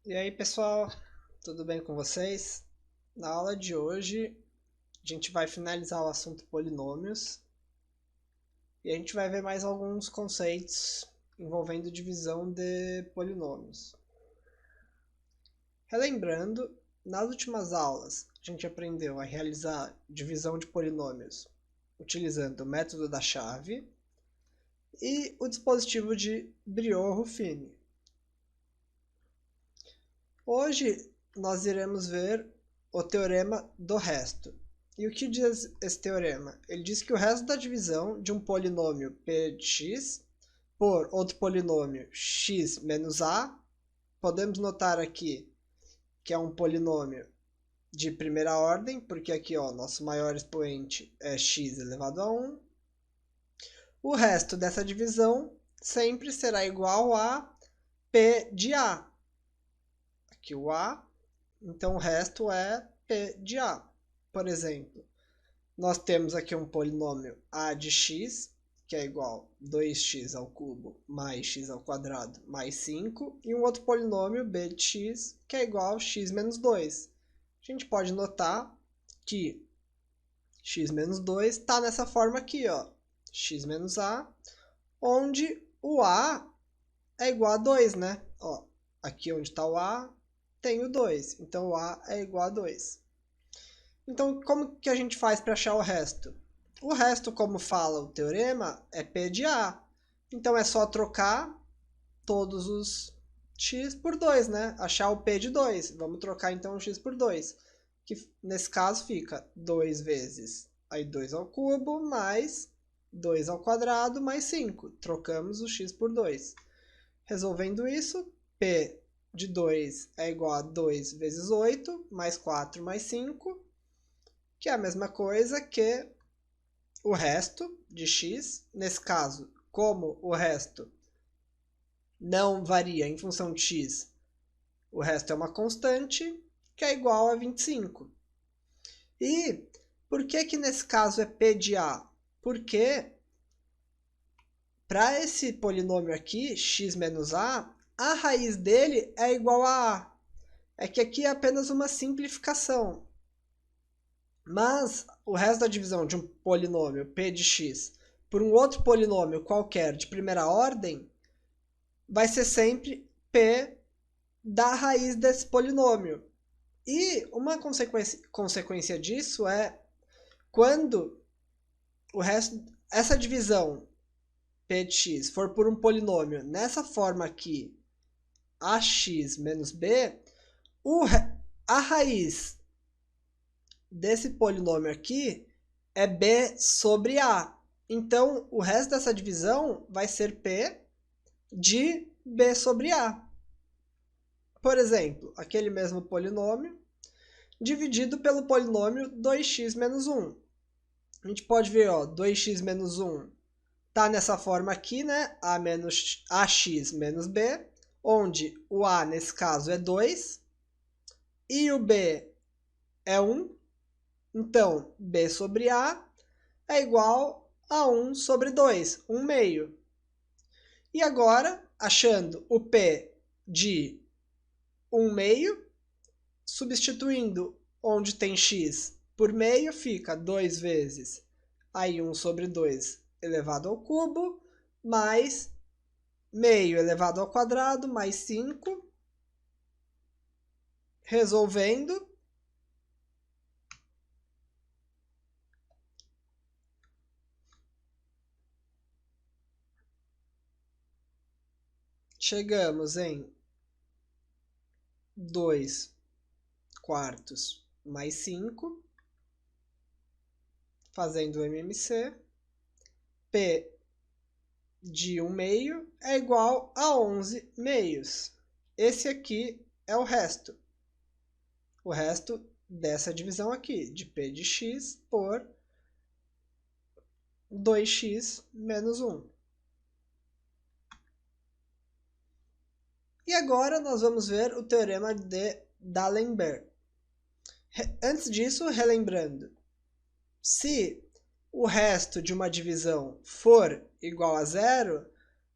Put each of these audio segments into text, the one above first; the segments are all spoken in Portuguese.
E aí, pessoal, tudo bem com vocês? Na aula de hoje, a gente vai finalizar o assunto polinômios e a gente vai ver mais alguns conceitos envolvendo divisão de polinômios. Relembrando, nas últimas aulas, a gente aprendeu a realizar divisão de polinômios utilizando o método da chave e o dispositivo de Briot-Ruffini. Hoje nós iremos ver o teorema do resto. E o que diz esse teorema? Ele diz que o resto da divisão de um polinômio p de x por outro polinômio x menos a, podemos notar aqui que é um polinômio de primeira ordem, porque aqui nosso maior expoente é x elevado a 1. O resto dessa divisão sempre será igual a p de a. Aqui o a, então o resto é p de a. Por exemplo, nós temos aqui um polinômio a de x, que é igual a 2x ao cubo mais x ao quadrado mais 5, e um outro polinômio b de x, que é igual a x menos 2. A gente pode notar que x menos 2 está nessa forma aqui, x menos a, onde o a é igual a 2, né? Aqui onde está o a, tem o 2, então o a é igual a 2. Então, como que a gente faz para achar o resto? O resto, como fala o teorema, é p de a. Então, é só trocar todos os x por 2, né? Achar o p de 2. Vamos trocar, então, o x por 2. Que, nesse caso, fica 2 vezes aí 2 ao cubo mais 2 ao quadrado mais 5. Trocamos o x por 2. Resolvendo isso, p de 2 é igual a 2 vezes 8, mais 4 mais 5, que é a mesma coisa que o resto de x. Nesse caso, como o resto não varia em função de x, o resto é uma constante, que é igual a 25. E por que nesse caso é p de a? Porque para esse polinômio aqui, x menos a raiz dele é igual a a. É que aqui é apenas uma simplificação. Mas o resto da divisão de um polinômio p de x por um outro polinômio qualquer de primeira ordem vai ser sempre p da raiz desse polinômio. E uma consequência disso é quando o resto, essa divisão p de x for por um polinômio nessa forma aqui, ax menos b, a raiz desse polinômio aqui é b sobre a. Então, o resto dessa divisão vai ser p de b sobre a. Por exemplo, aquele mesmo polinômio dividido pelo polinômio 2x menos 1. A gente pode ver, 2x menos 1 está nessa forma aqui, né? Ax menos b, onde o a, nesse caso, é 2 e o b é 1. Então, b sobre a é igual a 1 sobre 2, 1 meio. E agora, achando o p de 1 meio, substituindo onde tem x por meio, fica 2 vezes aí 1 sobre 2 elevado ao cubo, mais meio elevado ao quadrado, mais 5. Resolvendo, chegamos em 2 quartos mais 5, fazendo o MMC, P de 1 meio é igual a 11 meios. Esse aqui é o resto. O resto dessa divisão aqui, de P de x por 2x menos 1. E agora nós vamos ver o teorema de D'Alembert. Antes disso, relembrando, se o resto de uma divisão for igual a zero,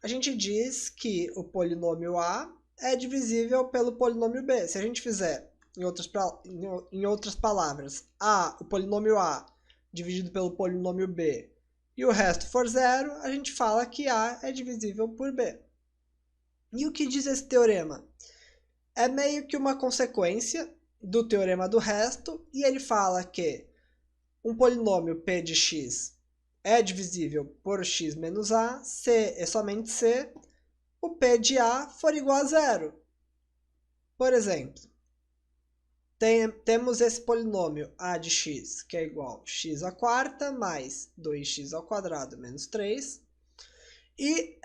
a gente diz que o polinômio a é divisível pelo polinômio b. Se a gente fizer, em outras palavras, o polinômio a dividido pelo polinômio b e o resto for zero, a gente fala que a é divisível por b. E o que diz esse teorema? É meio que uma consequência do teorema do resto, e ele fala que um polinômio p de x é divisível por x menos a, se e somente se o p de a for igual a zero. Por exemplo, temos esse polinômio a de x, que é igual a x à quarta mais 2x ao quadrado menos 3, e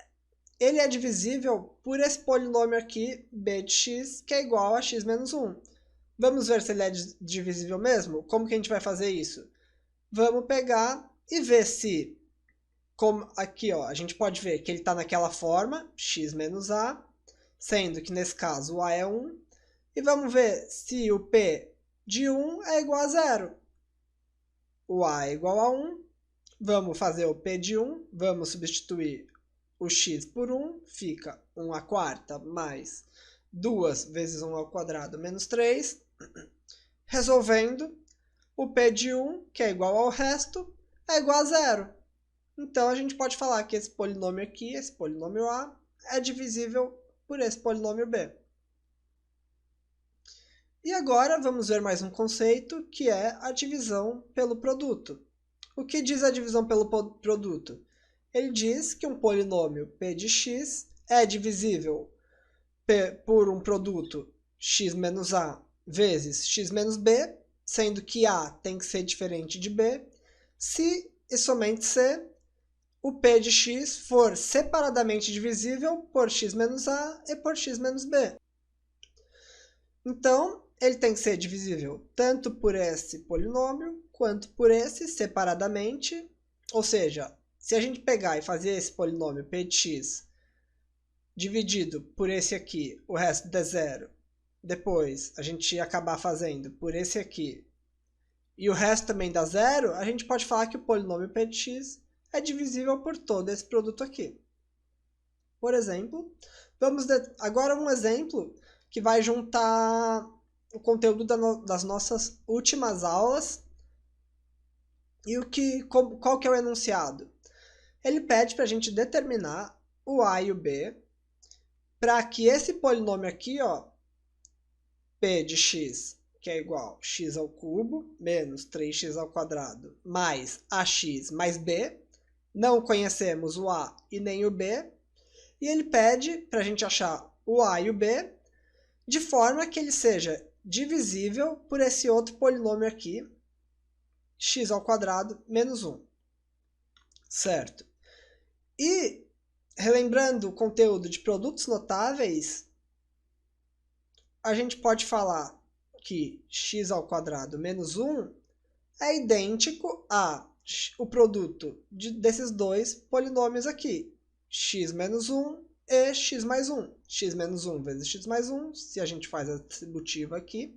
ele é divisível por esse polinômio aqui, b de x, que é igual a x menos 1. Vamos ver se ele é divisível mesmo? Como que a gente vai fazer isso? Vamos pegar e ver se, como aqui ó, a gente pode ver que ele está naquela forma, x menos a, sendo que nesse caso o a é 1, e vamos ver se o p de 1 é igual a 0. O a é igual a 1, vamos fazer o p de 1, vamos substituir o x por 1, fica 1 à quarta mais 2 vezes 1 ao quadrado menos 3. Resolvendo, o p de 1, que é igual ao resto, é igual a 0. Então, a gente pode falar que esse polinômio aqui, esse polinômio a, é divisível por esse polinômio b. E agora, vamos ver mais um conceito, que é a divisão pelo produto. O que diz a divisão pelo produto? Ele diz que um polinômio p de x é divisível por um produto x menos a vezes x menos b, sendo que a tem que ser diferente de b, se e somente se o p de x for separadamente divisível por x menos a e por x menos b. Então, ele tem que ser divisível tanto por esse polinômio quanto por esse separadamente, ou seja, se a gente pegar e fazer esse polinômio p de x dividido por esse aqui, o resto der zero, depois a gente acabar fazendo por esse aqui, e o resto também dá zero, a gente pode falar que o polinômio p de x é divisível por todo esse produto aqui. Por exemplo, agora um exemplo que vai juntar o conteúdo das nossas últimas aulas e qual que é o enunciado. Ele pede para a gente determinar o a e o b para que esse polinômio aqui, ó, p de x, que é igual a x ao cubo menos 3x ao quadrado mais ax mais b, não conhecemos o a e nem o b, e ele pede para a gente achar o a e o b de forma que ele seja divisível por esse outro polinômio aqui, x ao quadrado menos 1. Certo? E, relembrando o conteúdo de produtos notáveis, a gente pode falar que x ao quadrado menos 1 é idêntico a o produto desses dois polinômios aqui, x menos 1 e x mais 1. X menos 1 vezes x mais 1, se a gente faz a distributiva aqui,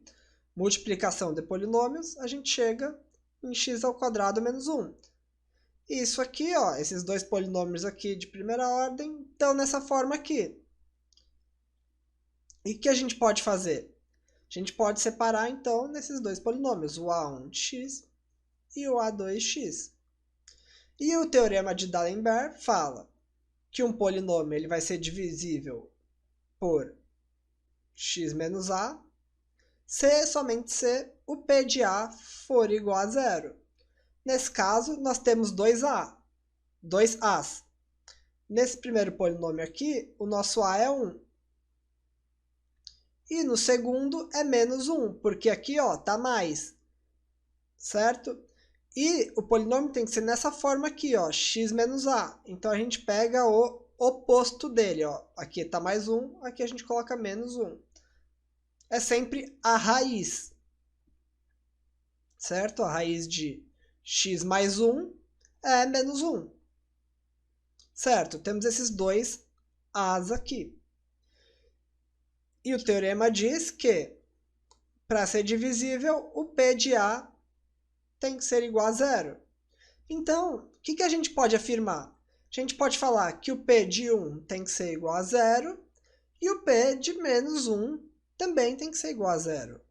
multiplicação de polinômios, a gente chega em x ao quadrado menos 1. E isso aqui, ó, esses dois polinômios aqui de primeira ordem estão nessa forma aqui. E o que a gente pode fazer? A gente pode separar, então, nesses dois polinômios, o a1 de x e o a2 de x. E o teorema de D'Alembert fala que um polinômio ele vai ser divisível por x menos a, se somente se o p de a for igual a zero. Nesse caso, nós temos dois a's. Nesse primeiro polinômio aqui, o nosso a é 1. E no segundo é menos 1, porque aqui está mais. Certo? E o polinômio tem que ser nessa forma aqui, ó, x menos a. Então, a gente pega o oposto dele. Ó. Aqui está mais 1, aqui a gente coloca menos 1. É sempre a raiz. Certo? A raiz de x mais 1 é menos 1. Certo? Temos esses dois a's aqui. E o teorema diz que, para ser divisível, o p de a tem que ser igual a zero. Então, o que a gente pode afirmar? A gente pode falar que o p de 1 tem que ser igual a zero E o p de menos 1 também tem que ser igual a zero.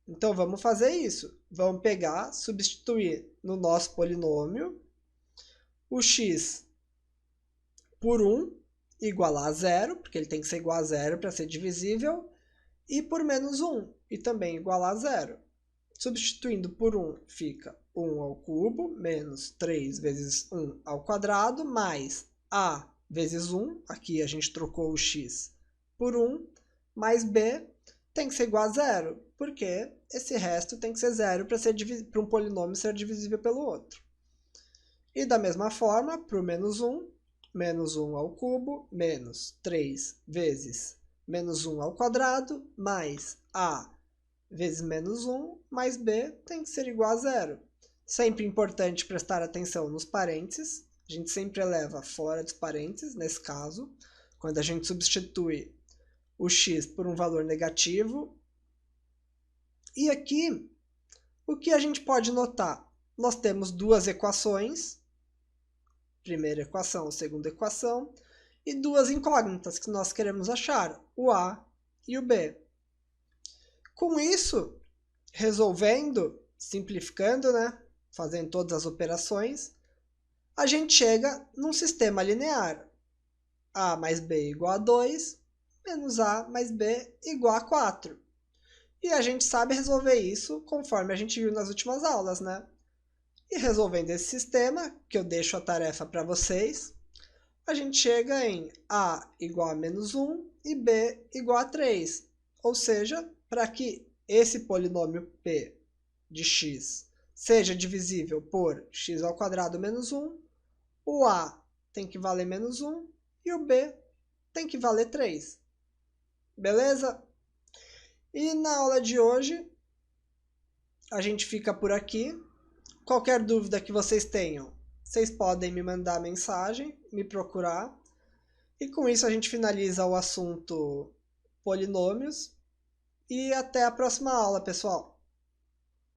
Então vamos fazer isso. Vamos pegar, substituir no nosso polinômio o x por 1 igualar a zero, porque ele tem que ser igual a zero para ser divisível, e por menos 1, e também igualar a zero. Substituindo por 1 fica 1 ao cubo, menos 3 vezes 1 ao quadrado, mais a vezes 1, aqui a gente trocou o x por 1, mais b tem que ser igual a zero, porque esse resto tem que ser zero para um polinômio ser divisível pelo outro. E da mesma forma, para o menos 1 ao cubo, menos 3 vezes menos 1 ao quadrado, mais a vezes menos 1, mais b tem que ser igual a zero. Sempre importante prestar atenção nos parênteses. A gente sempre eleva fora dos parênteses, nesse caso, quando a gente substitui o x por um valor negativo. E aqui, o que a gente pode notar? Nós temos duas equações, primeira equação, segunda equação, e duas incógnitas que nós queremos achar, o a e o b. Com isso, resolvendo, simplificando, né, fazendo todas as operações, a gente chega num sistema linear. A mais b igual a 2, menos a mais b igual a 4. E a gente sabe resolver isso conforme a gente viu nas últimas aulas, né? E resolvendo esse sistema, que eu deixo a tarefa para vocês, a gente chega em a igual a menos 1 e b igual a 3. Ou seja, para que esse polinômio p de x seja divisível por x ao quadrado menos 1, o a tem que valer menos 1 e o b tem que valer 3. Beleza? E na aula de hoje, a gente fica por aqui. Qualquer dúvida que vocês tenham, vocês podem me mandar mensagem, me procurar. E com isso a gente finaliza o assunto polinômios. E até a próxima aula, pessoal!